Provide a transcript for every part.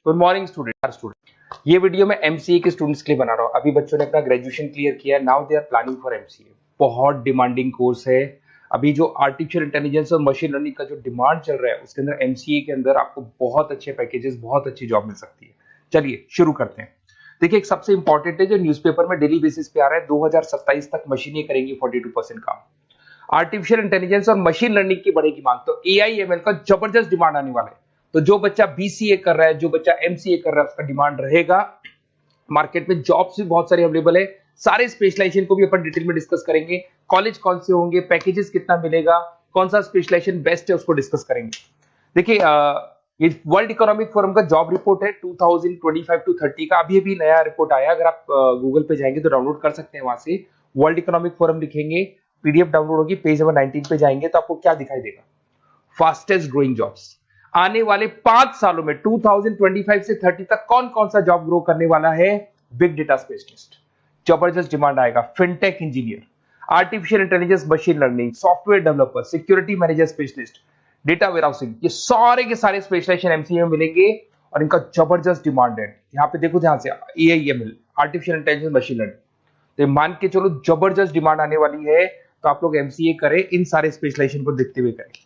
Good morning student. ये video मैं MCA के स्टूडेंट्स के लिए बना रहा हूँ। अभी बच्चों ने अपना ग्रेजुएशन क्लियर किया, now they are planning for MCA. बहुत डिमांडिंग कोर्स है। अभी जो आर्टिफिशियल इंटेलिजेंस और मशीन लर्निंग का जो डिमांड चल रहा है उसके अंदर एमसीए के अंदर आपको बहुत अच्छे पैकेजेस, बहुत अच्छी जॉब मिल सकती है। चलिए शुरू करते हैं। देखिए, एक सबसे इंपॉर्टेंट है जो न्यूज़पेपर में डेली बेसिस पे आ रहा है, 2027 तक मशीनें करेंगी 42% काम। आर्टिफिशियल इंटेलिजेंस और मशीन लर्निंग की बढ़ेगी मांग, तो एआई एमएल का जबरदस्त डिमांड आने वाला है। तो जो बच्चा बीसीए कर रहा है, जो बच्चा एमसीए कर रहा है, उसका डिमांड रहेगा। मार्केट में जॉब्स भी बहुत सारे अवेलेबल है। सारे स्पेशलाइजेशन को भी अपन डिटेल में डिस्कस करेंगे। कॉलेज कौन से होंगे, पैकेजेस कितना मिलेगा, कौन सा स्पेशलाइजेशन बेस्ट है, उसको डिस्कस करेंगे। देखिए, ये वर्ल्ड इकोनॉमिक फोरम का जॉब रिपोर्ट है 2025 टू 30 का। अभी अभी नया रिपोर्ट आया, अगर आप गूगल पे जाएंगे तो डाउनलोड कर सकते हैं। वहां से वर्ल्ड इकोनॉमिक फोरम लिखेंगे, पीडीएफ डाउनलोड होगी, पेज नंबर 19 पे जाएंगे तो आपको क्या दिखाई देगा, फास्टेस्ट ग्रोइंग जॉब्स। आने वाले 5 सालों में 2025 से 30 तक कौन कौन सा जॉब ग्रो करने वाला है। बिग डेटा स्पेशलिस्ट, जबरदस्त डिमांड आएगा। Fintech engineer, artificial intelligence machine learning, software developer, security manager specialist, data warehousing, ये सारे के सारे स्पेशलाइजेशन एमसीए में मिलेंगे और इनका जबरदस्त डिमांड है। यहाँ पे देखो, ध्यान से, AIML, artificial intelligence machine learning, तो मान के चलो जबरदस्त डिमांड आने वाली है। तो आप लोग एमसीए करें, इन सारे स्पेशलाइजेशन को देखते हुए करें।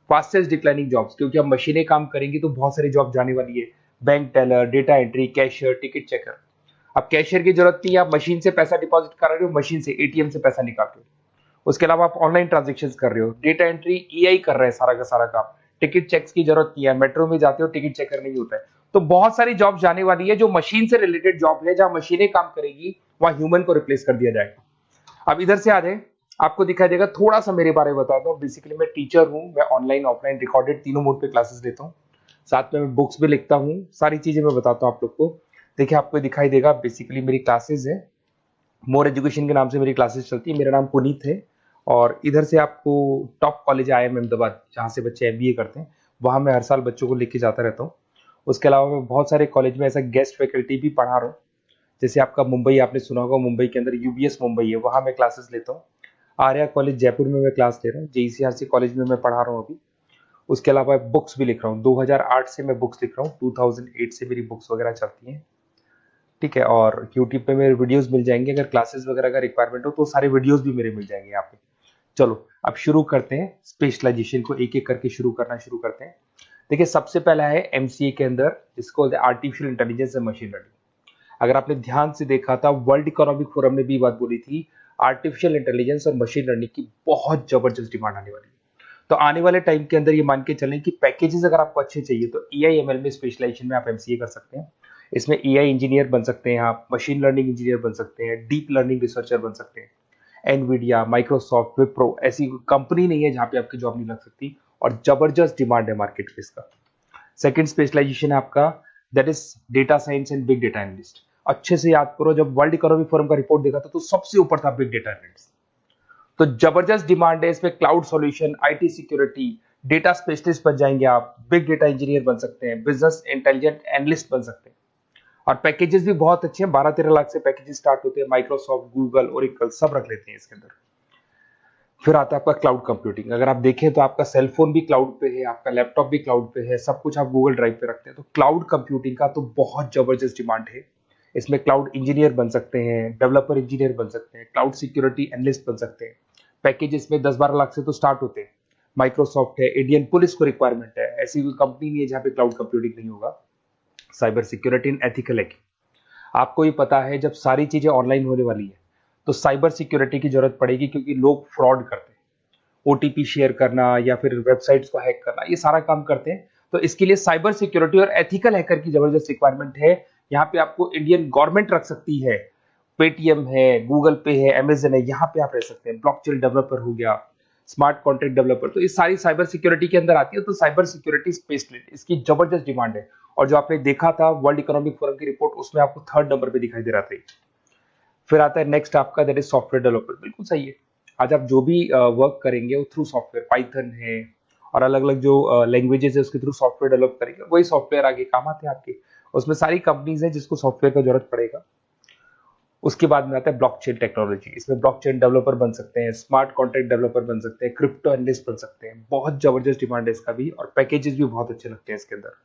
फास्टेस्ट डिक्लाइनिंग जॉब्स, क्योंकि अब मशीनें काम करेंगी तो बहुत सारी जॉब जाने वाली है। Bank teller, data entry, cashier, ticket checker. अब कैशियर की जरूरत नहीं है, आप मशीन से पैसा डिपॉजिट कर रहे हो, मशीन से एटीएम से पैसा निकाल रहे हो। उसके अलावा आप ऑनलाइन ट्रांजेक्शन कर रहे हो। डेटा एंट्री एआई कर रहा है सारा का सारा काम। टिकट चेक्स की जरूरत नहीं है, मेट्रो में जाते हो टिकट चेकर नहीं होता है। तो बहुत सारी जॉब जाने वाली है जो मशीन से रिलेटेड जॉब है, जहां मशीनें काम करेगी वहां ह्यूमन को रिप्लेस कर दिया जाएगा। अब इधर से आ जाए, आपको दिखाई देगा। थोड़ा सा मेरे बारे में बताता हूँ। बेसिकली मैं टीचर हूँ, मैं ऑनलाइन ऑफलाइन रिकॉर्डेड तीनों मोड पे क्लासेस लेता हूँ। साथ में मैं बुक्स भी लिखता हूँ, सारी चीजें मैं बताता हूँ आप लोग को। देखिए, आपको दिखाई देगा, बेसिकली मेरी क्लासेस है, मोर एजुकेशन के नाम से मेरी क्लासेस चलती है। मेरा नाम पुनीत है और इधर से आपको टॉप कॉलेज IIM अहमदाबाद, जहाँ से बच्चे MBA करते हैं, वहाँ मैं हर साल बच्चों को लेके जाता रहता हूँ। उसके अलावा मैं बहुत सारे कॉलेज में ऐसा गेस्ट फैकल्टी भी पढ़ा रहा हूँ। जैसे आपका मुंबई, आपने सुना होगा, मुंबई के अंदर यूबीएस मुंबई है, वहाँ मैं क्लासेस लेता हूँ। आर्या कॉलेज जयपुर में मैं क्लास ले रहा हूँ। JECRC कॉलेज में मैं पढ़ा रहा हूँ अभी। उसके अलावा बुक्स भी लिख रहा हूँ। 2008 से मैं बुक्स लिख रहा हूँ, 2008 से मेरी बुक्स वगैरह चलती हैं, ठीक है। और यूट्यूब पे मेरे वीडियोस मिल जाएंगे, अगर क्लासेस वगैरह का रिक्वायरमेंट हो तो सारे वीडियोस भी मेरे मिल जाएंगे यहाँ पे। चलो अब शुरू करते हैं, स्पेशलाइजेशन को एक एक करके शुरू करते हैं। देखिए, सबसे पहला है एमसीए के अंदर, जिसको artificial intelligence and machine learning. अगर आपने ध्यान से देखा था, वर्ल्ड इकोनॉमिक फोरम ने भी बात बोली थी, आर्टिफिशियल इंटेलिजेंस और मशीन लर्निंग की बहुत जबरदस्त डिमांड आने वाली है। तो आने वाले टाइम के अंदर ये मान के चलें कि पैकेजेस अगर आपको अच्छे चाहिए तो एआईएमएल में स्पेशलाइजेशन में आप एमसीए कर सकते हैं। इसमें एआई इंजीनियर बन सकते हैं, आप मशीन लर्निंग इंजीनियर बन सकते हैं, डीप लर्निंग रिसर्चर बन सकते हैं। एनवीडिया, माइक्रोसॉफ्ट, विप्रो, ऐसी कंपनी नहीं है जहां पे आपकी जॉब नहीं लग सकती, और जबरदस्त डिमांड है मार्केट में इसका। सेकंड स्पेशलाइजेशन है आपका, that is data science and big data analyst. अच्छे से याद करो, जब वर्ल्ड इकोनॉमिक फोरम का रिपोर्ट देखा था तो सबसे ऊपर था बिग डेटा एनालिस्ट। तो जबरदस्त डिमांड है इसमें। Cloud solution, IT security, data specialist बन जाएंगे आप, बिग डेटा इंजीनियर बन सकते हैं, बिजनेस इंटेलिजेंट एनालिस्ट बन सकते हैं। और पैकेजेस भी बहुत अच्छे हैं, 12-13 लाख से पैकेजेस स्टार्ट होते हैं। माइक्रोसॉफ्ट, गूगल, ओरेकल सब रख लेते हैं इसके अंदर। फिर आता है आपका क्लाउड कंप्यूटिंग। अगर आप देखें तो आपका सेलफोन भी क्लाउड पे है, आपका लैपटॉप भी क्लाउड पे है, सब कुछ आप गूगल ड्राइव पे रखते हैं। तो क्लाउड कंप्यूटिंग का तो बहुत जबरदस्त डिमांड है। इसमें क्लाउड इंजीनियर बन सकते हैं, डेवलपर इंजीनियर बन सकते हैं, क्लाउड सिक्योरिटी एनालिस्ट बन सकते हैं। पैकेज इसमें 10-12 लाख से तो स्टार्ट होते हैं। माइक्रोसॉफ्ट है, इंडियन पुलिस को रिक्वायरमेंट है, ऐसी कोई कंपनी नहीं है जहां पे क्लाउड कंप्यूटिंग नहीं होगा। Cyber security and ethical hacking, आपको ही पता है जब सारी चीजें ऑनलाइन होने वाली है तो साइबर सिक्योरिटी की जरूरत पड़ेगी, क्योंकि लोग फ्रॉड करते हैं। ओटीपी शेयर करना या फिर वेबसाइट्स को हैक करना, ये सारा काम करते हैं। तो इसके लिए साइबर सिक्योरिटी और एथिकल हैकर की जबरदस्त रिक्वायरमेंट है। यहाँ पे आपको इंडियन गवर्नमेंट रख सकती है, पेटीएम है, गूगल पे है, अमेजन है, यहाँ पे आप रह सकते हैं। ब्लॉकचेन डेवलपर हो गया, स्मार्ट कॉन्ट्रैक्ट डेवलपर, तो ये सारी साइबर सिक्योरिटी के अंदर आती है। तो साइबर सिक्योरिटी स्पेशलिस्ट, इसकी जबरदस्त डिमांड है। और जो आपने देखा था वर्ल्ड इकोनॉमिक फोरम की रिपोर्ट, उसमें आपको 3rd नंबर पे दिखाई दे रहा था। फिर आता है नेक्स्ट आपका, दैट इज सॉफ्टवेयर डेवलपर। बिल्कुल सही है। आज आप जो भी वर्क करेंगे वो थ्रू सॉफ्टवेयर, पाइथन है और अलग अलग जो लैंग्वेजेस है उसके थ्रू सॉफ्टवेयर डेवलप करेंगे, वही सॉफ्टवेयर आगे काम आते हैं आपके। उसमें सारी कंपनीज है जिसको सॉफ्टवेयर का जरूरत पड़ेगा। उसके बाद में आता है ब्लॉकचेन टेक्नोलॉजी। इसमें ब्लॉकचेन डेवलपर बन सकते हैं, स्मार्ट कॉन्ट्रैक्ट डेवलपर बन सकते हैं, क्रिप्टो एनालिस्ट बन सकते हैं। बहुत जबरदस्त डिमांड है इसका भी, और पैकेजेस भी बहुत अच्छे लगते हैं इसके अंदर।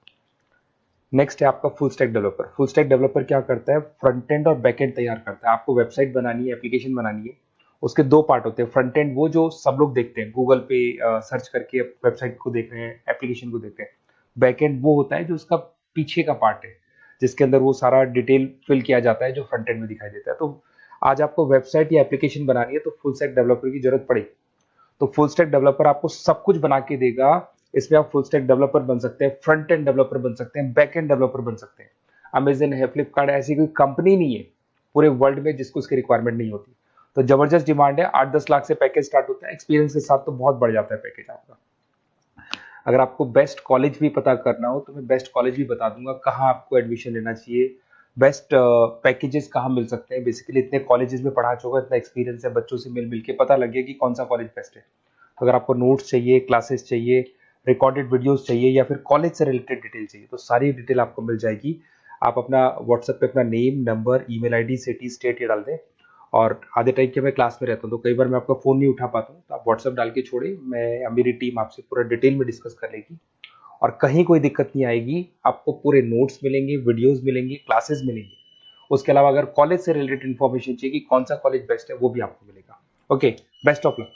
नेक्स्ट है आपका full stack developer. Full stack developer क्या करता है, फ्रंट एंड और बैक एंड तैयार करता है। आपको वेबसाइट बनानी है, एप्लीकेशन बनानी है, उसके दो पार्ट होते हैं। फ्रंट एंड वो जो सब लोग देखते हैं, गूगल पे सर्च करके वेबसाइट को देख रहे हैं, एप्लीकेशन को देख रहे हैं। बैक एंड वो होता है जो उसका पीछे का पार्ट है, जिसके अंदर वो सारा डिटेल फिल किया जाता है जो फ्रंट एंड में दिखाई देता है। तो आज आपको वेबसाइट या एप्लीकेशन बनानी है तो फुल स्टैक डेवलपर की जरूरत पड़ेगी। तो फुल स्टैक डेवलपर आपको सब कुछ बना के देगा। इसमें आप फुल स्टैक डेवलपर बन सकते हैं, फ्रंट एंड डेवलपर बन सकते हैं, बैक एंड डेवलपर बन सकते हैं। अमेजन है, फ्लिपकार्ट, ऐसी कोई कंपनी नहीं है पूरे वर्ल्ड में जिसको उसकी रिक्वायरमेंट नहीं होती। तो जबरदस्त डिमांड है, 8-10 लाख से पैकेज स्टार्ट होता है, एक्सपीरियंस के साथ तो बहुत बढ़ जाता है पैकेज आपका। अगर आपको बेस्ट कॉलेज भी पता करना हो तो मैं बेस्ट कॉलेज भी बता दूंगा, कहाँ आपको एडमिशन लेना चाहिए, बेस्ट पैकेजेस कहाँ मिल सकते हैं। बेसिकली इतने कॉलेजेस में पढ़ा चुका, इतना एक्सपीरियंस है, बच्चों से मिल मिल के पता लग गया कि कौन सा कॉलेज बेस्ट है। तो अगर आपको नोट्स चाहिए, क्लासेस चाहिए, रिकॉर्डेड वीडियोस चाहिए, या फिर कॉलेज से रिलेटेड डिटेल चाहिए, तो सारी डिटेल आपको मिल जाएगी। आप अपना व्हाट्सएप पे अपना name, number, email ID, city, state ये डाल दें। और आधे टाइम के मैं क्लास में रहता हूँ तो कई बार मैं आपका फ़ोन नहीं उठा पाता हूँ, तो आप व्हाट्सएप डाल के छोड़े, मैं या मेरी टीम आपसे पूरा डिटेल में डिस्कस कर लेगी। और कहीं कोई दिक्कत नहीं आएगी, आपको पूरे नोट्स मिलेंगे, वीडियोस मिलेंगे, क्लासेस मिलेंगे। उसके अलावा अगर कॉलेज से रिलेटेड इन्फॉर्मेशन चाहिए कि कौन सा कॉलेज बेस्ट है, वो भी आपको मिलेगा। Okay, best of luck.